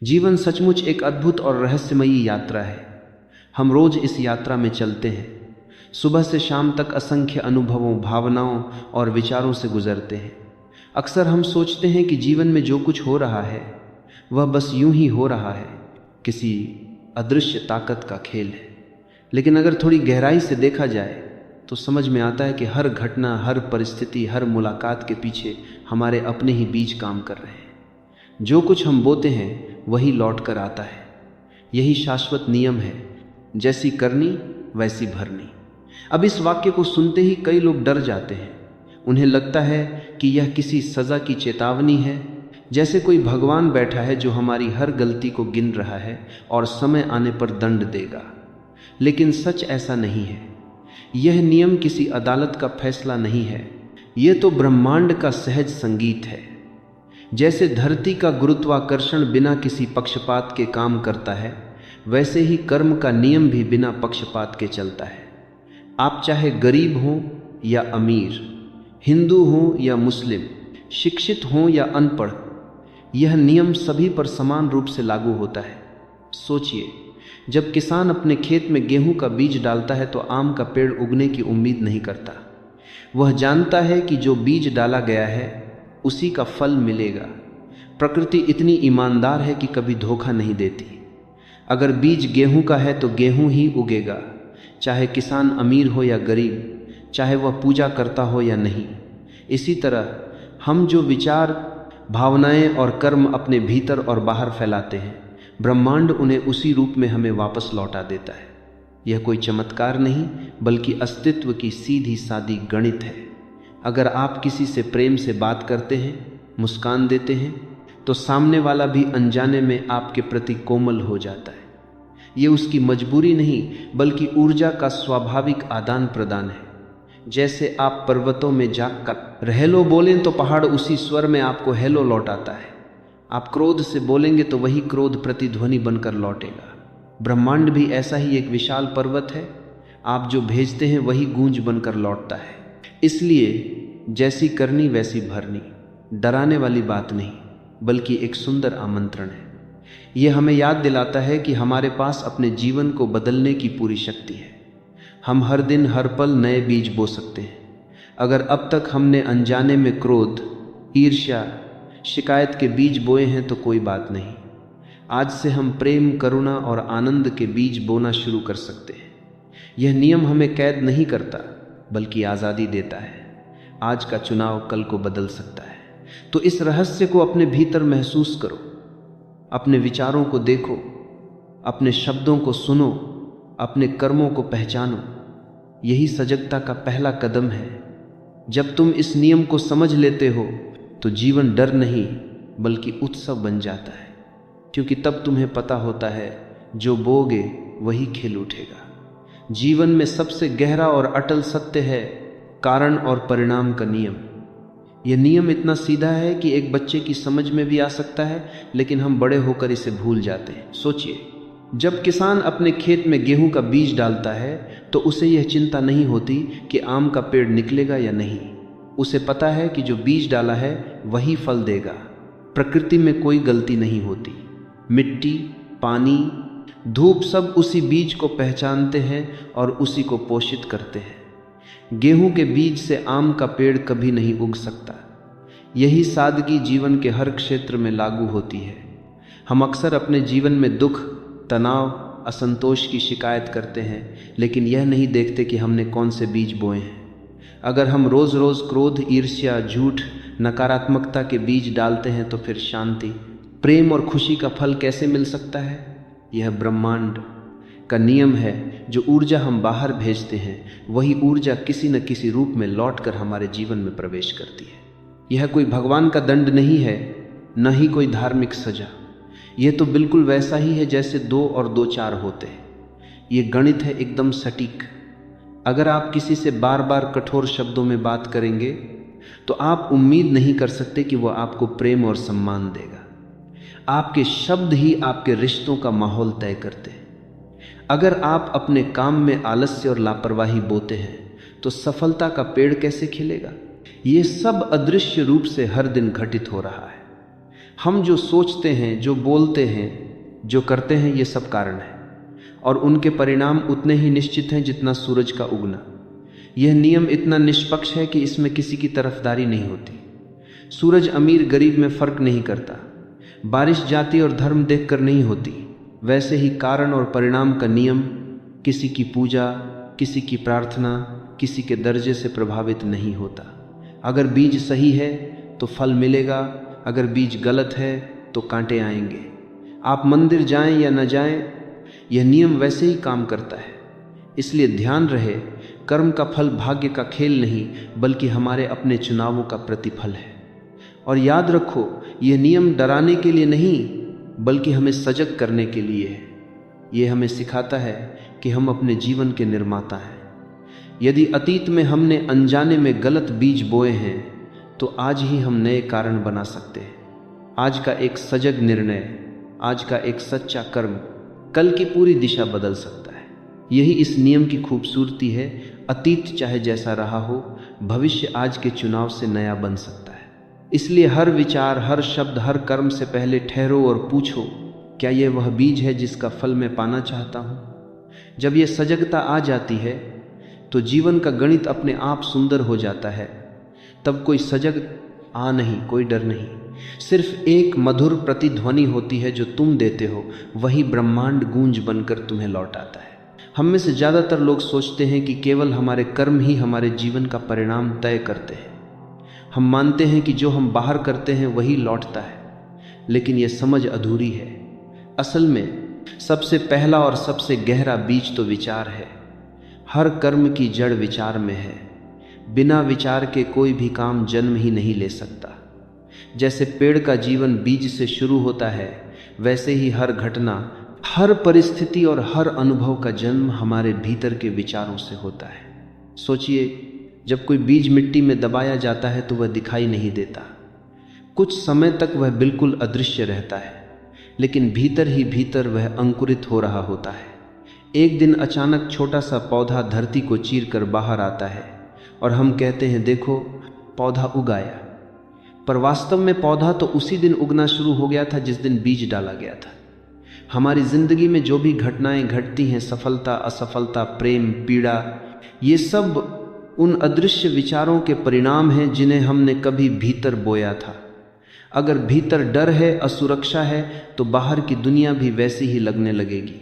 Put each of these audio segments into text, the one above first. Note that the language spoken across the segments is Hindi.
जीवन सचमुच एक अद्भुत और रहस्यमयी यात्रा है। हम रोज इस यात्रा में चलते हैं, सुबह से शाम तक असंख्य अनुभवों, भावनाओं और विचारों से गुजरते हैं। अक्सर हम सोचते हैं कि जीवन में जो कुछ हो रहा है वह बस यूं ही हो रहा है, किसी अदृश्य ताकत का खेल है। लेकिन अगर थोड़ी गहराई से देखा जाए तो समझ में आता है कि हर घटना, हर परिस्थिति, हर मुलाकात के पीछे हमारे अपने ही बीज काम कर रहे हैं। जो कुछ हम बोते हैं वही लौट कर आता है। यही शाश्वत नियम है, जैसी करनी वैसी भरनी। अब इस वाक्य को सुनते ही कई लोग डर जाते हैं। उन्हें लगता है कि यह किसी सज़ा की चेतावनी है, जैसे कोई भगवान बैठा है जो हमारी हर गलती को गिन रहा है और समय आने पर दंड देगा। लेकिन सच ऐसा नहीं है। यह नियम किसी अदालत का फैसला नहीं है, यह तो ब्रह्मांड का सहज संगीत है। जैसे धरती का गुरुत्वाकर्षण बिना किसी पक्षपात के काम करता है, वैसे ही कर्म का नियम भी बिना पक्षपात के चलता है। आप चाहे गरीब हों या अमीर, हिंदू हों या मुस्लिम, शिक्षित हों या अनपढ़, यह नियम सभी पर समान रूप से लागू होता है। सोचिए, जब किसान अपने खेत में गेहूं का बीज डालता है तो आम का पेड़ उगने की उम्मीद नहीं करता। वह जानता है कि जो बीज डाला गया है उसी का फल मिलेगा। प्रकृति इतनी ईमानदार है कि कभी धोखा नहीं देती। अगर बीज गेहूं का है तो गेहूं ही उगेगा, चाहे किसान अमीर हो या गरीब, चाहे वह पूजा करता हो या नहीं। इसी तरह हम जो विचार, भावनाएं और कर्म अपने भीतर और बाहर फैलाते हैं, ब्रह्मांड उन्हें उसी रूप में हमें वापस लौटा देता है। यह कोई चमत्कार नहीं, बल्कि अस्तित्व की सीधी सादी गणित है। अगर आप किसी से प्रेम से बात करते हैं, मुस्कान देते हैं, तो सामने वाला भी अनजाने में आपके प्रति कोमल हो जाता है। ये उसकी मजबूरी नहीं, बल्कि ऊर्जा का स्वाभाविक आदान प्रदान है। जैसे आप पर्वतों में जाकर हेलो बोलें तो पहाड़ उसी स्वर में आपको हेलो लौटाता है। आप क्रोध से बोलेंगे तो वही क्रोध प्रतिध्वनि बनकर लौटेगा। ब्रह्मांड भी ऐसा ही एक विशाल पर्वत है। आप जो भेजते हैं वही गूंज बनकर लौटता है। इसलिए जैसी करनी वैसी भरनी डराने वाली बात नहीं, बल्कि एक सुंदर आमंत्रण है। यह हमें याद दिलाता है कि हमारे पास अपने जीवन को बदलने की पूरी शक्ति है। हम हर दिन, हर पल नए बीज बो सकते हैं। अगर अब तक हमने अनजाने में क्रोध, ईर्ष्या, शिकायत के बीज बोए हैं तो कोई बात नहीं। आज से हम प्रेम, करुणा और आनंद के बीज बोना शुरू कर सकते हैं। यह नियम हमें कैद नहीं करता, बल्कि आज़ादी देता है। आज का चुनाव कल को बदल सकता है। तो इस रहस्य को अपने भीतर महसूस करो, अपने विचारों को देखो, अपने शब्दों को सुनो, अपने कर्मों को पहचानो। यही सजगता का पहला कदम है। जब तुम इस नियम को समझ लेते हो तो जीवन डर नहीं, बल्कि उत्सव बन जाता है। क्योंकि तब तुम्हें पता होता है, जो बोगे वही खिल उठेगा। जीवन में सबसे गहरा और अटल सत्य है कारण और परिणाम का नियम। यह नियम इतना सीधा है कि एक बच्चे की समझ में भी आ सकता है, लेकिन हम बड़े होकर इसे भूल जाते हैं। सोचिए, जब किसान अपने खेत में गेहूं का बीज डालता है तो उसे यह चिंता नहीं होती कि आम का पेड़ निकलेगा या नहीं। उसे पता है कि जो बीज डाला है वही फल देगा। प्रकृति में कोई गलती नहीं होती। मिट्टी, पानी, धूप सब उसी बीज को पहचानते हैं और उसी को पोषित करते हैं। गेहूं के बीज से आम का पेड़ कभी नहीं उग सकता। यही सादगी जीवन के हर क्षेत्र में लागू होती है। हम अक्सर अपने जीवन में दुख, तनाव, असंतोष की शिकायत करते हैं, लेकिन यह नहीं देखते कि हमने कौन से बीज बोए हैं। अगर हम रोज़ रोज़ क्रोध, ईर्ष्या, झूठ, नकारात्मकता के बीज डालते हैं तो फिर शांति, प्रेम और खुशी का फल कैसे मिल सकता है? यह ब्रह्मांड का नियम है। जो ऊर्जा हम बाहर भेजते हैं वही ऊर्जा किसी न किसी रूप में लौटकर हमारे जीवन में प्रवेश करती है। यह कोई भगवान का दंड नहीं है, न ही कोई धार्मिक सजा। यह तो बिल्कुल वैसा ही है जैसे 2 और 2 4 होते हैं। ये गणित है एकदम सटीक। अगर आप किसी से बार बार कठोर शब्दों में बात करेंगे तो आप उम्मीद नहीं कर सकते कि वह आपको प्रेम और सम्मान देगा। आपके शब्द ही आपके रिश्तों का माहौल तय करते हैं। अगर आप अपने काम में आलस्य और लापरवाही बोते हैं तो सफलता का पेड़ कैसे खिलेगा? ये सब अदृश्य रूप से हर दिन घटित हो रहा है। हम जो सोचते हैं, जो बोलते हैं, जो करते हैं, ये सब कारण है, और उनके परिणाम उतने ही निश्चित हैं जितना सूरज का उगना। यह नियम इतना निष्पक्ष है कि इसमें किसी की तरफदारी नहीं होती। सूरज अमीर गरीब में फर्क नहीं करता, बारिश जाति और धर्म देखकर नहीं होती। वैसे ही कारण और परिणाम का नियम किसी की पूजा, किसी की प्रार्थना, किसी के दर्जे से प्रभावित नहीं होता। अगर बीज सही है तो फल मिलेगा, अगर बीज गलत है तो कांटे आएंगे। आप मंदिर जाएं या न जाएं, यह नियम वैसे ही काम करता है। इसलिए ध्यान रहे, कर्म का फल भाग्य का खेल नहीं, बल्कि हमारे अपने चुनावों का प्रतिफल है। और याद रखो, यह नियम डराने के लिए नहीं, बल्कि हमें सजग करने के लिए है। यह हमें सिखाता है कि हम अपने जीवन के निर्माता हैं। यदि अतीत में हमने अनजाने में गलत बीज बोए हैं, तो आज ही हम नए कारण बना सकते हैं। आज का एक सजग निर्णय, आज का एक सच्चा कर्म कल की पूरी दिशा बदल सकता है। यही इस नियम की खूबसूरती है। अतीत चाहे जैसा रहा हो, भविष्य आज के चुनाव से नया बन सकता है। इसलिए हर विचार, हर शब्द, हर कर्म से पहले ठहरो और पूछो, क्या यह वह बीज है जिसका फल मैं पाना चाहता हूँ? जब यह सजगता आ जाती है तो जीवन का गणित अपने आप सुंदर हो जाता है। तब कोई सजग नहीं, कोई डर नहीं, सिर्फ एक मधुर प्रतिध्वनि होती है जो तुम देते हो, वही ब्रह्मांड गूंज बनकर तुम्हें लौटाता है। हम में से ज़्यादातर लोग सोचते हैं कि केवल हमारे कर्म ही हमारे जीवन का परिणाम तय करते हैं। हम मानते हैं कि जो हम बाहर करते हैं वही लौटता है, लेकिन यह समझ अधूरी है। असल में सबसे पहला और सबसे गहरा बीज तो विचार है। हर कर्म की जड़ विचार में है। बिना विचार के कोई भी काम जन्म ही नहीं ले सकता। जैसे पेड़ का जीवन बीज से शुरू होता है, वैसे ही हर घटना, हर परिस्थिति और हर अनुभव का जन्म हमारे भीतर के विचारों से होता है। सोचिए, जब कोई बीज मिट्टी में दबाया जाता है तो वह दिखाई नहीं देता। कुछ समय तक वह बिल्कुल अदृश्य रहता है, लेकिन भीतर ही भीतर वह अंकुरित हो रहा होता है। एक दिन अचानक छोटा सा पौधा धरती को चीर कर बाहर आता है और हम कहते हैं, देखो पौधा उग आया। पर वास्तव में पौधा तो उसी दिन उगना शुरू हो गया था जिस दिन बीज डाला गया था। हमारी जिंदगी में जो भी घटनाएं घटती हैं, सफलता, असफलता, प्रेम, पीड़ा, ये सब उन अदृश्य विचारों के परिणाम हैं जिन्हें हमने कभी भीतर बोया था। अगर भीतर डर है, असुरक्षा है, तो बाहर की दुनिया भी वैसी ही लगने लगेगी।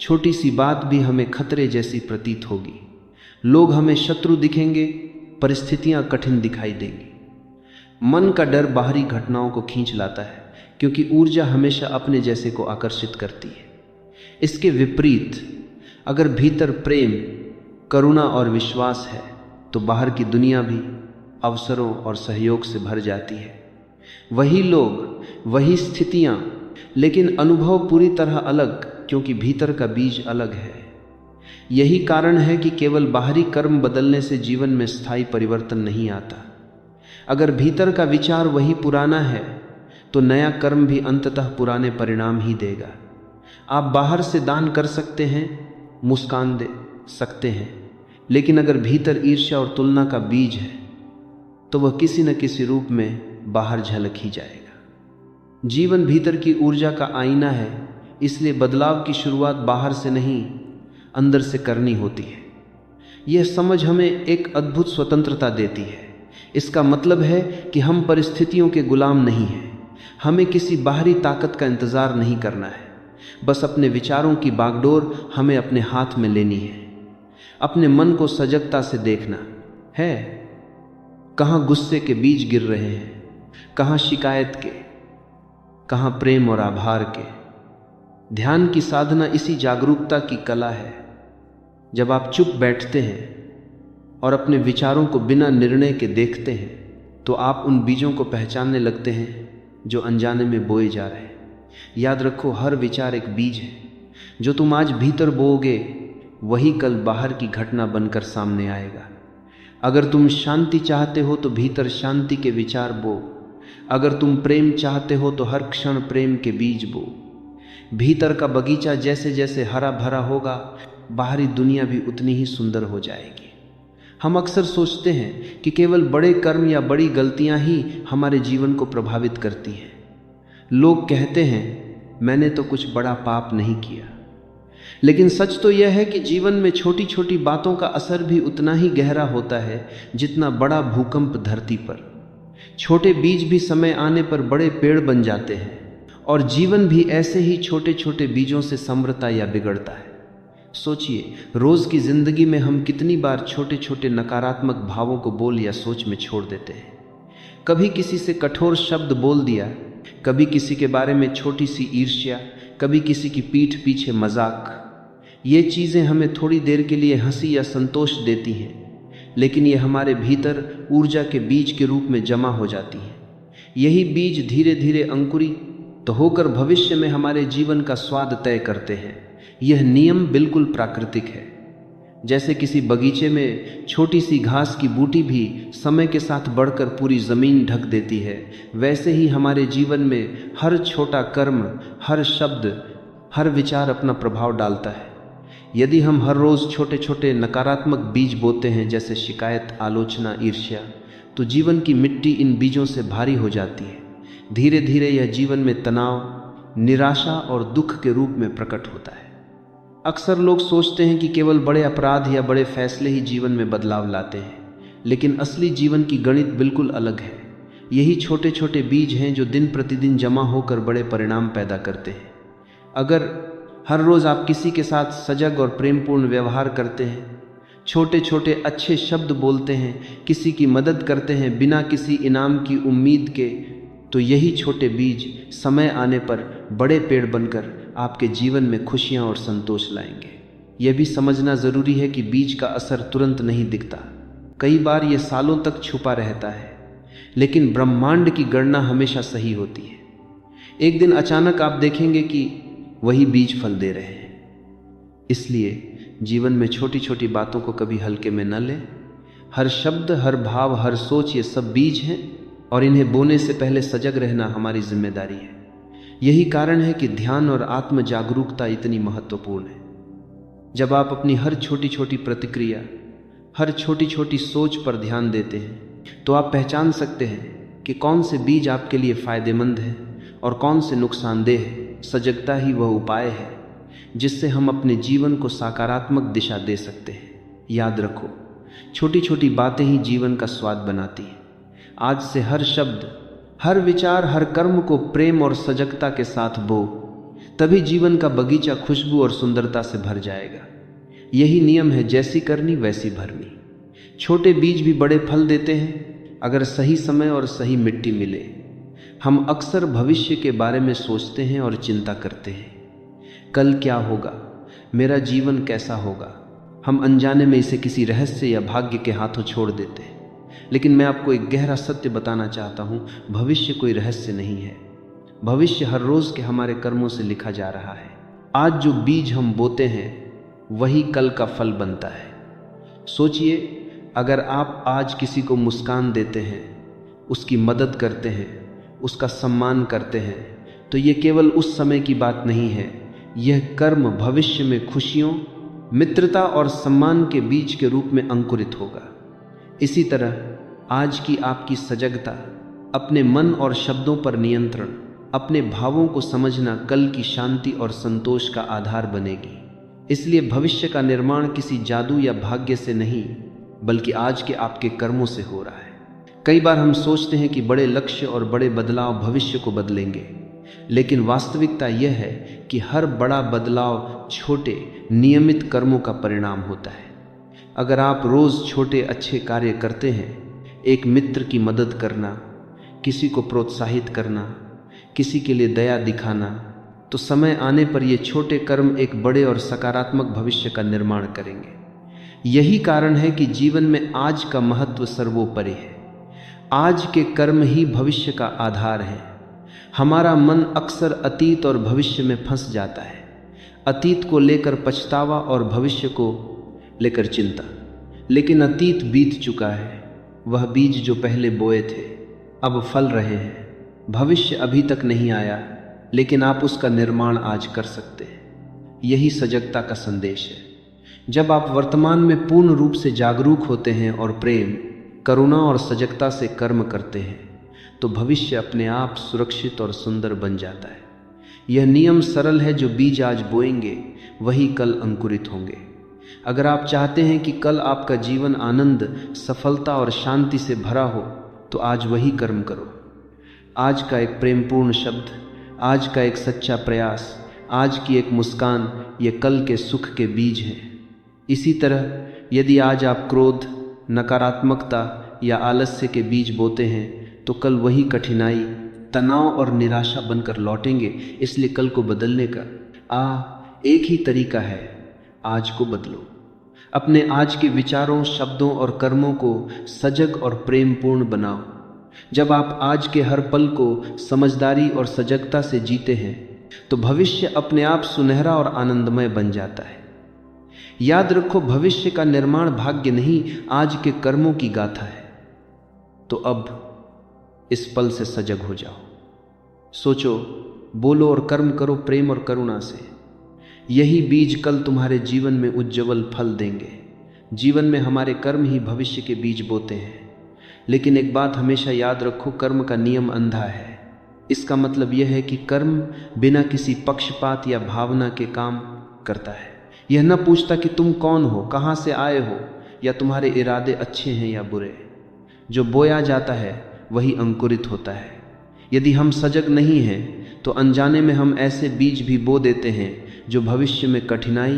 छोटी सी बात भी हमें खतरे जैसी प्रतीत होगी। लोग हमें शत्रु दिखेंगे, परिस्थितियां कठिन दिखाई देंगी। मन का डर बाहरी घटनाओं को खींच लाता है, क्योंकि ऊर्जा हमेशा अपने जैसे को आकर्षित करती है। इसके विपरीत अगर भीतर प्रेम, करुणा और विश्वास है, तो बाहर की दुनिया भी अवसरों और सहयोग से भर जाती है। वही लोग, वही स्थितियां, लेकिन अनुभव पूरी तरह अलग, क्योंकि भीतर का बीज अलग है। यही कारण है कि केवल बाहरी कर्म बदलने से जीवन में स्थायी परिवर्तन नहीं आता। अगर भीतर का विचार वही पुराना है, तो नया कर्म भी अंततः पुराने परिणाम ही देगा। आप बाहर से दान कर सकते हैं, मुस्कान दे सकते हैं, लेकिन अगर भीतर ईर्ष्या और तुलना का बीज है, तो वह किसी न किसी रूप में बाहर झलक ही जाएगा। जीवन भीतर की ऊर्जा का आईना है, इसलिए बदलाव की शुरुआत बाहर से नहीं, अंदर से करनी होती है। यह समझ हमें एक अद्भुत स्वतंत्रता देती है। इसका मतलब है कि हम परिस्थितियों के गुलाम नहीं हैं। हमें किसी बाहरी ताकत का इंतजार नहीं करना है। बस अपने विचारों की बागडोर हमें अपने हाथ में लेनी है। अपने मन को सजगता से देखना है, कहाँ गुस्से के बीज गिर रहे हैं, कहाँ शिकायत के, कहाँ प्रेम और आभार के। ध्यान की साधना इसी जागरूकता की कला है। जब आप चुप बैठते हैं और अपने विचारों को बिना निर्णय के देखते हैं, तो आप उन बीजों को पहचानने लगते हैं जो अनजाने में बोए जा रहे हैं। याद रखो, हर विचार एक बीज है। जो तुम आज भीतर बोओगे, वही कल बाहर की घटना बनकर सामने आएगा। अगर तुम शांति चाहते हो तो भीतर शांति के विचार बो। अगर तुम प्रेम चाहते हो तो हर क्षण प्रेम के बीज बो। भीतर का बगीचा जैसे जैसे हरा भरा होगा, बाहरी दुनिया भी उतनी ही सुंदर हो जाएगी। हम अक्सर सोचते हैं कि केवल बड़े कर्म या बड़ी गलतियां ही हमारे जीवन को प्रभावित करती हैं, लोग कहते हैं मैंने तो कुछ बड़ा पाप नहीं किया, लेकिन सच तो यह है कि जीवन में छोटी छोटी बातों का असर भी उतना ही गहरा होता है जितना बड़ा भूकंप धरती पर। छोटे बीज भी समय आने पर बड़े पेड़ बन जाते हैं, और जीवन भी ऐसे ही छोटे छोटे बीजों से संवरता या बिगड़ता है। सोचिए, रोज की जिंदगी में हम कितनी बार छोटे छोटे नकारात्मक भावों को बोल या सोच में छोड़ देते हैं। कभी किसी से कठोर शब्द बोल दिया, कभी किसी के बारे में छोटी सी ईर्ष्या, कभी किसी की पीठ पीछे मजाक। ये चीज़ें हमें थोड़ी देर के लिए हंसी या संतोष देती हैं, लेकिन ये हमारे भीतर ऊर्जा के बीज के रूप में जमा हो जाती हैं। यही बीज धीरे धीरे अंकुरित होकर भविष्य में हमारे जीवन का स्वाद तय करते हैं। यह नियम बिल्कुल प्राकृतिक है। जैसे किसी बगीचे में छोटी सी घास की बूटी भी समय के साथ बढ़कर पूरी ज़मीन ढक देती है, वैसे ही हमारे जीवन में हर छोटा कर्म, हर शब्द, हर विचार अपना प्रभाव डालता है। यदि हम हर रोज़ छोटे छोटे नकारात्मक बीज बोते हैं, जैसे शिकायत, आलोचना, ईर्ष्या, तो जीवन की मिट्टी इन बीजों से भारी हो जाती है। धीरे धीरे यह जीवन में तनाव, निराशा और दुख के रूप में प्रकट होता है। अक्सर लोग सोचते हैं कि केवल बड़े अपराध या बड़े फैसले ही जीवन में बदलाव लाते हैं, लेकिन असली जीवन की गणित बिल्कुल अलग है। यही छोटे छोटे बीज हैं जो दिन प्रतिदिन जमा होकर बड़े परिणाम पैदा करते हैं। अगर हर रोज़ आप किसी के साथ सजग और प्रेमपूर्ण व्यवहार करते हैं, छोटे छोटे अच्छे शब्द बोलते हैं, किसी की मदद करते हैं बिना किसी इनाम की उम्मीद के, तो यही छोटे बीज समय आने पर बड़े पेड़ बनकर आपके जीवन में खुशियां और संतोष लाएंगे। यह भी समझना ज़रूरी है कि बीज का असर तुरंत नहीं दिखता। कई बार यह सालों तक छुपा रहता है, लेकिन ब्रह्मांड की गणना हमेशा सही होती है। एक दिन अचानक आप देखेंगे कि वही बीज फल दे रहे हैं। इसलिए जीवन में छोटी छोटी बातों को कभी हल्के में न लें। हर शब्द, हर भाव, हर सोच, ये सब बीज हैं, और इन्हें बोने से पहले सजग रहना हमारी जिम्मेदारी है। यही कारण है कि ध्यान और आत्म जागरूकता इतनी महत्वपूर्ण है। जब आप अपनी हर छोटी छोटी प्रतिक्रिया, हर छोटी छोटी सोच पर ध्यान देते हैं, तो आप पहचान सकते हैं कि कौन से बीज आपके लिए फायदेमंद है और कौन से नुकसानदेह है। सजगता ही वह उपाय है जिससे हम अपने जीवन को सकारात्मक दिशा दे सकते हैं। याद रखो, छोटी छोटी बातें ही जीवन का स्वाद बनाती हैं। आज से हर शब्द, हर विचार, हर कर्म को प्रेम और सजगता के साथ बो, तभी जीवन का बगीचा खुशबू और सुंदरता से भर जाएगा। यही नियम है, जैसी करनी वैसी भरनी। छोटे बीज भी बड़े फल देते हैं अगर सही समय और सही मिट्टी मिले। हम अक्सर भविष्य के बारे में सोचते हैं और चिंता करते हैं, कल क्या होगा, मेरा जीवन कैसा होगा। हम अनजाने में इसे किसी रहस्य या भाग्य के हाथों छोड़ देते हैं। लेकिन मैं आपको एक गहरा सत्य बताना चाहता हूँ, भविष्य कोई रहस्य नहीं है। भविष्य हर रोज़ के हमारे कर्मों से लिखा जा रहा है। आज जो बीज हम बोते हैं वही कल का फल बनता है। सोचिए, अगर आप आज किसी को मुस्कान देते हैं, उसकी मदद करते हैं, उसका सम्मान करते हैं, तो ये केवल उस समय की बात नहीं है। यह कर्म भविष्य में खुशियों, मित्रता और सम्मान के बीज के रूप में अंकुरित होगा। इसी तरह आज की आपकी सजगता, अपने मन और शब्दों पर नियंत्रण, अपने भावों को समझना कल की शांति और संतोष का आधार बनेगी। इसलिए भविष्य का निर्माण किसी जादू या भाग्य से नहीं, बल्कि आज के आपके कर्मों से हो रहा है। कई बार हम सोचते हैं कि बड़े लक्ष्य और बड़े बदलाव भविष्य को बदलेंगे, लेकिन वास्तविकता यह है कि हर बड़ा बदलाव छोटे नियमित कर्मों का परिणाम होता है। अगर आप रोज़ छोटे अच्छे कार्य करते हैं, एक मित्र की मदद करना, किसी को प्रोत्साहित करना, किसी के लिए दया दिखाना, तो समय आने पर ये छोटे कर्म एक बड़े और सकारात्मक भविष्य का निर्माण करेंगे। यही कारण है कि जीवन में आज का महत्व सर्वोपरि है। आज के कर्म ही भविष्य का आधार है। हमारा मन अक्सर अतीत और भविष्य में फंस जाता है। अतीत को लेकर पछतावा और भविष्य को लेकर चिंता। लेकिन अतीत बीत चुका है। वह बीज जो पहले बोए थे अब फल रहे हैं। भविष्य अभी तक नहीं आया, लेकिन आप उसका निर्माण आज कर सकते हैं। यही सजगता का संदेश है। जब आप वर्तमान में पूर्ण रूप से जागरूक होते हैं और प्रेम, करुणा और सजगता से कर्म करते हैं, तो भविष्य अपने आप सुरक्षित और सुंदर बन जाता है। यह नियम सरल है, जो बीज आज बोएंगे वही कल अंकुरित होंगे। अगर आप चाहते हैं कि कल आपका जीवन आनंद, सफलता और शांति से भरा हो, तो आज वही कर्म करो। आज का एक प्रेमपूर्ण शब्द, आज का एक सच्चा प्रयास, आज की एक मुस्कान, ये कल के सुख के बीज हैं। इसी तरह यदि आज आप क्रोध, नकारात्मकता या आलस्य के बीज बोते हैं, तो कल वही कठिनाई, तनाव और निराशा बनकर लौटेंगे। इसलिए कल को बदलने का एक ही तरीका है, आज को बदलो। अपने आज के विचारों, शब्दों और कर्मों को सजग और प्रेमपूर्ण बनाओ। जब आप आज के हर पल को समझदारी और सजगता से जीते हैं, तो भविष्य अपने आप सुनहरा और आनंदमय बन जाता है। याद रखो, भविष्य का निर्माण भाग्य नहीं, आज के कर्मों की गाथा है। तो अब इस पल से सजग हो जाओ। सोचो, बोलो और कर्म करो प्रेम और करुणा से। यही बीज कल तुम्हारे जीवन में उज्जवल फल देंगे। जीवन में हमारे कर्म ही भविष्य के बीज बोते हैं। लेकिन एक बात हमेशा याद रखो, कर्म का नियम अंधा है। इसका मतलब यह है कि कर्म बिना किसी पक्षपात या भावना के काम करता है। यह न पूछता कि तुम कौन हो, कहाँ से आए हो, या तुम्हारे इरादे अच्छे हैं या बुरे। जो बोया जाता है वही अंकुरित होता है। यदि हम सजग नहीं हैं, तो अनजाने में हम ऐसे बीज भी बो देते हैं जो भविष्य में कठिनाई,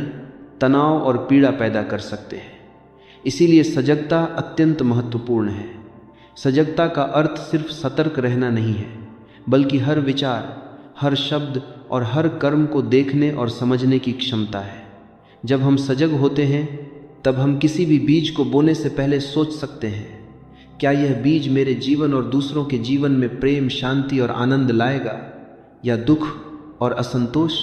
तनाव और पीड़ा पैदा कर सकते हैं। इसीलिए सजगता अत्यंत महत्वपूर्ण है। सजगता का अर्थ सिर्फ सतर्क रहना नहीं है, बल्कि हर विचार, हर शब्द और हर कर्म को देखने और समझने की क्षमता है। जब हम सजग होते हैं, तब हम किसी भी बीज को बोने से पहले सोच सकते हैं, क्या यह बीज मेरे जीवन और दूसरों के जीवन में प्रेम, शांति और आनंद लाएगा, या दुख और असंतोष।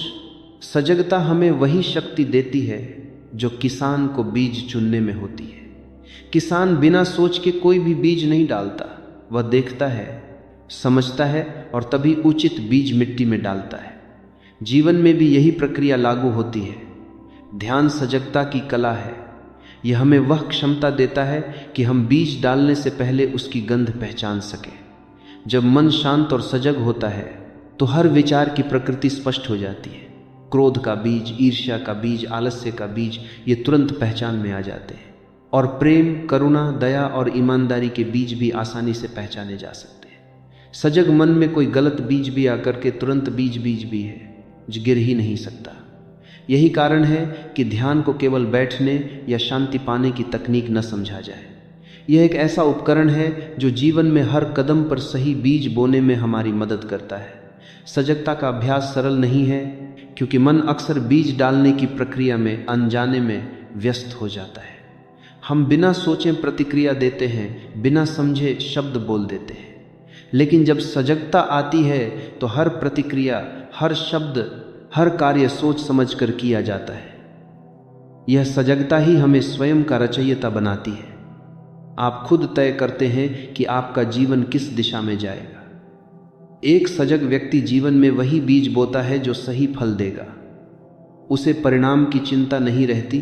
सजगता हमें वही शक्ति देती है जो किसान को बीज चुनने में होती है। किसान बिना सोच के कोई भी बीज नहीं डालता। वह देखता है, समझता है और तभी उचित बीज मिट्टी में डालता है। जीवन में भी यही प्रक्रिया लागू होती है। ध्यान सजगता की कला है। यह हमें वह क्षमता देता है कि हम बीज डालने से पहले उसकी गंध पहचान सकें। जब मन शांत और सजग होता है, तो हर विचार की प्रकृति स्पष्ट हो जाती है। क्रोध का बीज, ईर्ष्या का बीज, आलस्य का बीज, ये तुरंत पहचान में आ जाते हैं। और प्रेम, करुणा, दया और ईमानदारी के बीज भी आसानी से पहचाने जा सकते हैं। सजग मन में कोई गलत बीज भी आकर के तुरंत बीज भी है, जो गिर ही नहीं सकता। यही कारण है कि ध्यान को केवल बैठने या शांति पाने की तकनीक न समझा जाए। यह एक ऐसा उपकरण है जो जीवन में हर कदम पर सही बीज बोने में हमारी मदद करता है। सजगता का अभ्यास सरल नहीं है, क्योंकि मन अक्सर बीज डालने की प्रक्रिया में अनजाने में व्यस्त हो जाता है। हम बिना सोचे प्रतिक्रिया देते हैं, बिना समझे शब्द बोल देते हैं। लेकिन जब सजगता आती है, तो हर प्रतिक्रिया, हर शब्द, हर कार्य सोच समझकर किया जाता है। यह सजगता ही हमें स्वयं का रचयिता बनाती है। आप खुद तय करते हैं कि आपका जीवन किस दिशा में जाएगा। एक सजग व्यक्ति जीवन में वही बीज बोता है जो सही फल देगा। उसे परिणाम की चिंता नहीं रहती,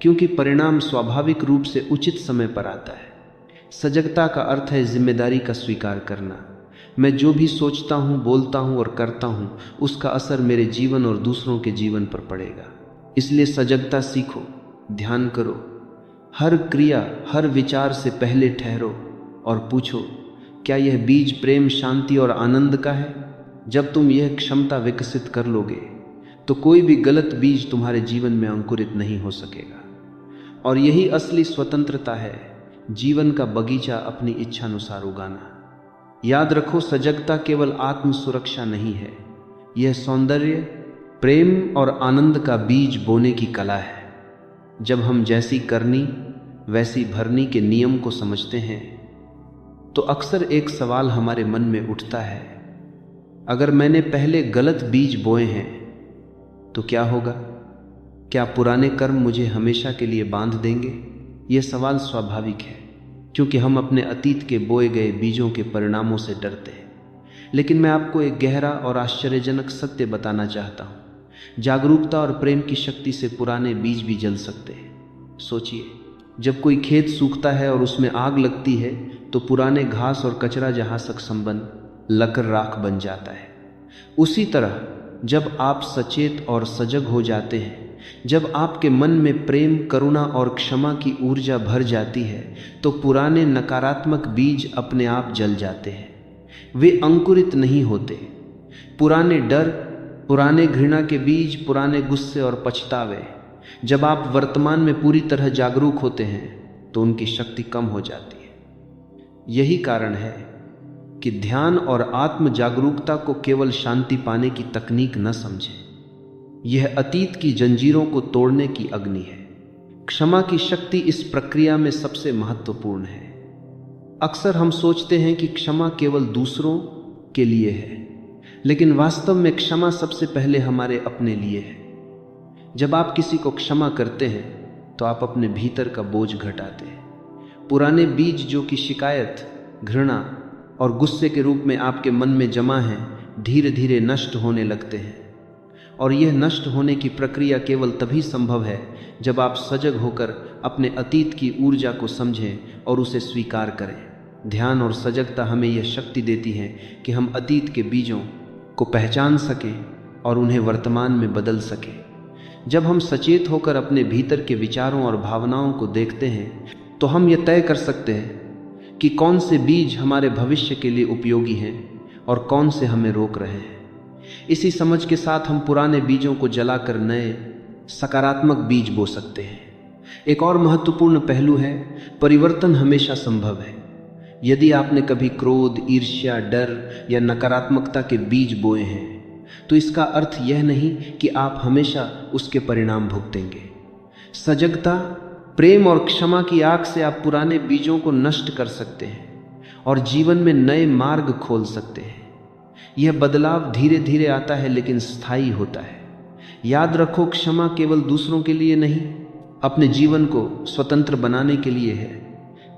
क्योंकि परिणाम स्वाभाविक रूप से उचित समय पर आता है। सजगता का अर्थ है जिम्मेदारी का स्वीकार करना। मैं जो भी सोचता हूँ, बोलता हूँ और करता हूँ, उसका असर मेरे जीवन और दूसरों के जीवन पर पड़ेगा। इसलिए सजगता सीखो, ध्यान करो। हर क्रिया, हर विचार से पहले ठहरो और पूछो, क्या यह बीज प्रेम, शांति और आनंद का है? जब तुम यह क्षमता विकसित कर लोगे, तो कोई भी गलत बीज तुम्हारे जीवन में अंकुरित नहीं हो सकेगा। और यही असली स्वतंत्रता है, जीवन का बगीचा अपनी इच्छानुसार उगाना। याद रखो, सजगता केवल आत्म सुरक्षा नहीं है, यह सौंदर्य, प्रेम और आनंद का बीज बोने की कला है। जब हम जैसी करनी वैसी भरनी के नियम को समझते हैं, तो अक्सर एक सवाल हमारे मन में उठता है, अगर मैंने पहले गलत बीज बोए हैं तो क्या होगा? क्या पुराने कर्म मुझे हमेशा के लिए बांध देंगे? यह सवाल स्वाभाविक है, क्योंकि हम अपने अतीत के बोए गए बीजों के परिणामों से डरते हैं। लेकिन मैं आपको एक गहरा और आश्चर्यजनक सत्य बताना चाहता हूँ। जागरूकता और प्रेम की शक्ति से पुराने बीज भी जल सकते हैं। सोचिए, जब कोई खेत सूखता है और उसमें आग लगती है, तो पुराने घास और कचरा जहाँ तक संबंध लकर राख बन जाता है। उसी तरह जब आप सचेत और सजग हो जाते हैं, जब आपके मन में प्रेम, करुणा और क्षमा की ऊर्जा भर जाती है, तो पुराने नकारात्मक बीज अपने आप जल जाते हैं। वे अंकुरित नहीं होते। पुराने डर, पुराने घृणा के बीज, पुराने गुस्से और पछतावे, जब आप वर्तमान में पूरी तरह जागरूक होते हैं तो उनकी शक्ति कम हो जाती है। यही कारण है कि ध्यान और आत्म जागरूकता को केवल शांति पाने की तकनीक न समझें। यह अतीत की जंजीरों को तोड़ने की अग्नि है। क्षमा की शक्ति इस प्रक्रिया में सबसे महत्वपूर्ण है। अक्सर हम सोचते हैं कि क्षमा केवल दूसरों के लिए है, लेकिन वास्तव में क्षमा सबसे पहले हमारे अपने लिए है। जब आप किसी को क्षमा करते हैं तो आप अपने भीतर का बोझ घटाते हैं। पुराने बीज जो कि शिकायत, घृणा और गुस्से के रूप में आपके मन में जमा हैं, धीरे धीरे नष्ट होने लगते हैं। और यह नष्ट होने की प्रक्रिया केवल तभी संभव है जब आप सजग होकर अपने अतीत की ऊर्जा को समझें और उसे स्वीकार करें। ध्यान और सजगता हमें यह शक्ति देती है कि हम अतीत के बीजों को पहचान सकें और उन्हें वर्तमान में बदल सकें। जब हम सचेत होकर अपने भीतर के विचारों और भावनाओं को देखते हैं तो हम यह तय कर सकते हैं कि कौन से बीज हमारे भविष्य के लिए उपयोगी हैं और कौन से हमें रोक रहे हैं। इसी समझ के साथ हम पुराने बीजों को जलाकर नए सकारात्मक बीज बो सकते हैं। एक और महत्वपूर्ण पहलू है, परिवर्तन हमेशा संभव है। यदि आपने कभी क्रोध, ईर्ष्या, डर या नकारात्मकता के बीज बोए हैं तो इसका अर्थ यह नहीं कि आप हमेशा उसके परिणाम भुगतेंगे। सजगता, प्रेम और क्षमा की आग से आप पुराने बीजों को नष्ट कर सकते हैं और जीवन में नए मार्ग खोल सकते हैं। यह बदलाव धीरे धीरे आता है लेकिन स्थायी होता है। याद रखो, क्षमा केवल दूसरों के लिए नहीं, अपने जीवन को स्वतंत्र बनाने के लिए है।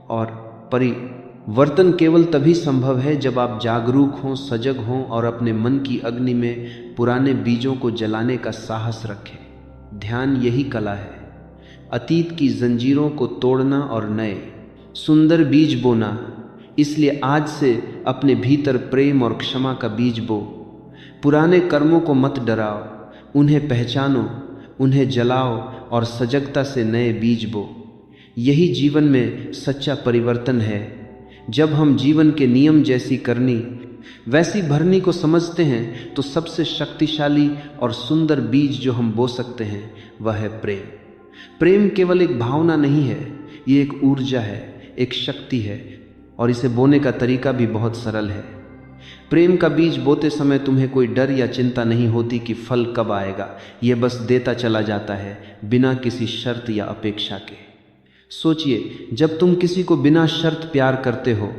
और परिवर्तन केवल तभी संभव है जब आप जागरूक हों, सजग हों और अपने मन की अग्नि में पुराने बीजों को जलाने का साहस रखें। ध्यान यही कला है, अतीत की जंजीरों को तोड़ना और नए सुंदर बीज बोना। इसलिए आज से अपने भीतर प्रेम और क्षमा का बीज बो। पुराने कर्मों को मत डराओ, उन्हें पहचानो, उन्हें जलाओ और सजगता से नए बीज बो। यही जीवन में सच्चा परिवर्तन है। जब हम जीवन के नियम जैसी करनी वैसी भरनी को समझते हैं तो सबसे शक्तिशाली और सुंदर बीज जो हम बो सकते हैं वह है प्रेम। प्रेम केवल एक भावना नहीं है, ये एक ऊर्जा है, एक शक्ति है और इसे बोने का तरीका भी बहुत सरल है। प्रेम का बीज बोते समय तुम्हें कोई डर या चिंता नहीं होती कि फल कब आएगा। यह बस देता चला जाता है, बिना किसी शर्त या अपेक्षा के। सोचिए, जब तुम किसी को बिना शर्त प्यार करते हो,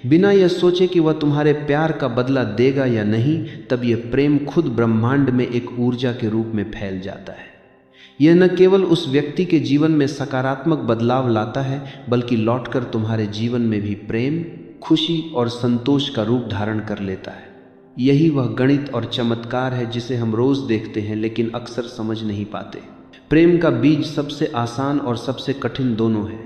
बिना यह सोचे कि वह तुम्हारे प्यार का बदला देगा या नहीं, तब यह प्रेम खुद ब्रह्मांड में एक ऊर्जा के रूप में फैल जाता है। यह न केवल उस व्यक्ति के जीवन में सकारात्मक बदलाव लाता है, बल्कि लौटकर तुम्हारे जीवन में भी प्रेम, खुशी और संतोष का रूप धारण कर लेता है। यही वह गणित और चमत्कार है जिसे हम रोज देखते हैं लेकिन अक्सर समझ नहीं पाते। प्रेम का बीज सबसे आसान और सबसे कठिन दोनों है।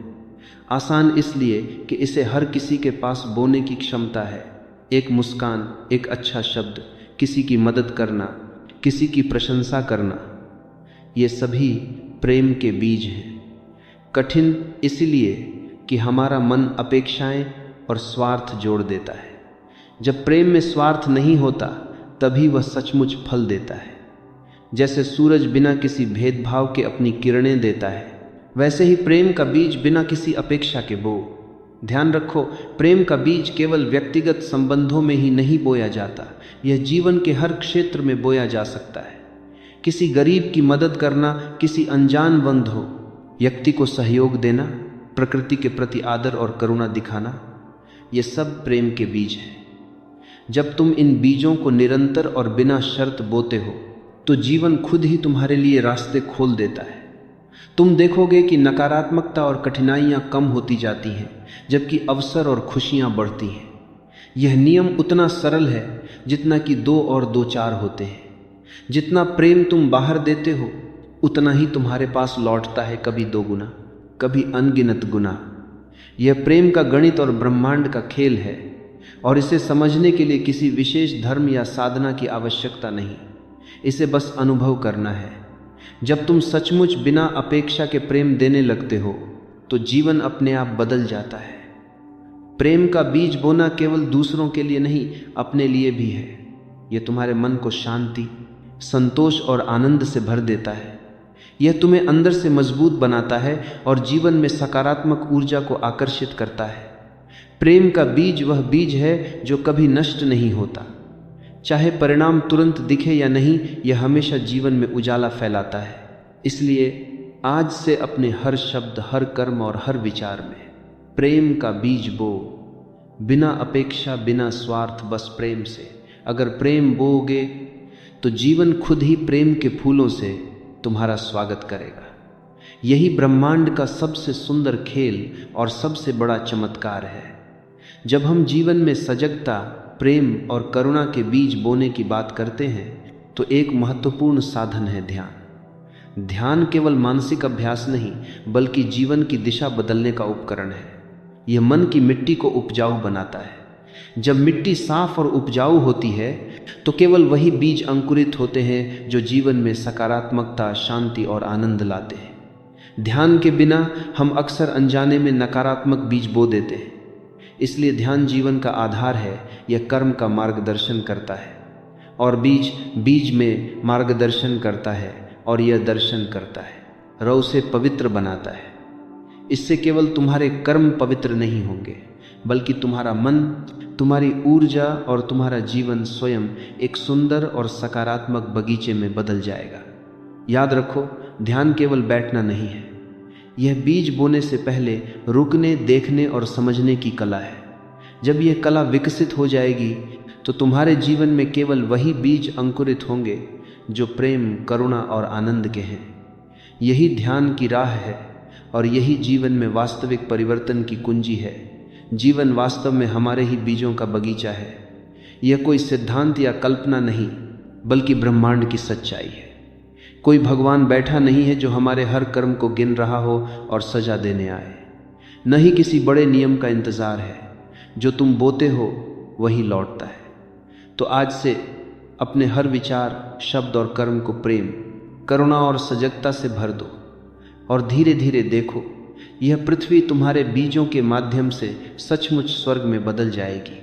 आसान इसलिए कि इसे हर किसी के पास बोने की क्षमता है। एक मुस्कान, एक अच्छा शब्द, किसी की मदद करना, किसी की प्रशंसा करना, ये सभी प्रेम के बीज हैं। कठिन इसलिए कि हमारा मन अपेक्षाएं और स्वार्थ जोड़ देता है। जब प्रेम में स्वार्थ नहीं होता तभी वह सचमुच फल देता है। जैसे सूरज बिना किसी भेदभाव के अपनी किरणें देता है, वैसे ही प्रेम का बीज बिना किसी अपेक्षा के बो। ध्यान रखो, प्रेम का बीज केवल व्यक्तिगत संबंधों में ही नहीं बोया जाता, यह जीवन के हर क्षेत्र में बोया जा सकता है। किसी गरीब की मदद करना, किसी अनजान बंधु व्यक्ति को सहयोग देना, प्रकृति के प्रति आदर और करुणा दिखाना, ये सब प्रेम के बीज हैं। जब तुम इन बीजों को निरंतर और बिना शर्त बोते हो तो जीवन खुद ही तुम्हारे लिए रास्ते खोल देता है। तुम देखोगे कि नकारात्मकता और कठिनाइयां कम होती जाती हैं, जबकि अवसर और खुशियां बढ़ती हैं। यह नियम उतना सरल है जितना कि 2 और 2 4 होते हैं। जितना प्रेम तुम बाहर देते हो उतना ही तुम्हारे पास लौटता है, कभी 2 गुना, कभी अनगिनत गुना। यह प्रेम का गणित और ब्रह्मांड का खेल है। और इसे समझने के लिए किसी विशेष धर्म या साधना की आवश्यकता नहीं, इसे बस अनुभव करना है। जब तुम सचमुच बिना अपेक्षा के प्रेम देने लगते हो तो जीवन अपने आप बदल जाता है। प्रेम का बीज बोना केवल दूसरों के लिए नहीं, अपने लिए भी है। यह तुम्हारे मन को शांति, संतोष और आनंद से भर देता है। यह तुम्हें अंदर से मजबूत बनाता है और जीवन में सकारात्मक ऊर्जा को आकर्षित करता है। प्रेम का बीज वह बीज है जो कभी नष्ट नहीं होता। चाहे परिणाम तुरंत दिखे या नहीं, यह हमेशा जीवन में उजाला फैलाता है। इसलिए आज से अपने हर शब्द, हर कर्म और हर विचार में प्रेम का बीज बो, बिना अपेक्षा, बिना स्वार्थ, बस प्रेम से। अगर प्रेम बोओगे तो जीवन खुद ही प्रेम के फूलों से तुम्हारा स्वागत करेगा। यही ब्रह्मांड का सबसे सुंदर खेल और सबसे बड़ा चमत्कार है। जब हम जीवन में सजगता, प्रेम और करुणा के बीज बोने की बात करते हैं तो एक महत्वपूर्ण साधन है ध्यान। ध्यान केवल मानसिक अभ्यास नहीं, बल्कि जीवन की दिशा बदलने का उपकरण है। यह मन की मिट्टी को उपजाऊ बनाता है। जब मिट्टी साफ और उपजाऊ होती है तो केवल वही बीज अंकुरित होते हैं जो जीवन में सकारात्मकता, शांति और आनंद लाते हैं। ध्यान के बिना हम अक्सर अनजाने में नकारात्मक बीज बो देते हैं। इसलिए ध्यान जीवन का आधार है। यह कर्म का मार्गदर्शन करता है और बीज में मार्गदर्शन करता है और यह दर्शन करता है, रव से पवित्र बनाता है। इससे केवल तुम्हारे कर्म पवित्र नहीं होंगे, बल्कि तुम्हारा मन, तुम्हारी ऊर्जा और तुम्हारा जीवन स्वयं एक सुंदर और सकारात्मक बगीचे में बदल जाएगा। याद रखो, ध्यान केवल बैठना नहीं है, यह बीज बोने से पहले रुकने, देखने और समझने की कला है। जब यह कला विकसित हो जाएगी तो तुम्हारे जीवन में केवल वही बीज अंकुरित होंगे जो प्रेम, करुणा और आनंद के हैं। यही ध्यान की राह है और यही जीवन में वास्तविक परिवर्तन की कुंजी है। जीवन वास्तव में हमारे ही बीजों का बगीचा है। यह कोई सिद्धांत या कल्पना नहीं, बल्कि ब्रह्मांड की सच्चाई है। कोई भगवान बैठा नहीं है जो हमारे हर कर्म को गिन रहा हो और सजा देने आए। न ही किसी बड़े नियम का इंतजार है। जो तुम बोते हो वही लौटता है। तो आज से अपने हर विचार, शब्द और कर्म को प्रेम, करुणा और सजगता से भर दो और धीरे धीरे देखो, यह पृथ्वी तुम्हारे बीजों के माध्यम से सचमुच स्वर्ग में बदल जाएगी।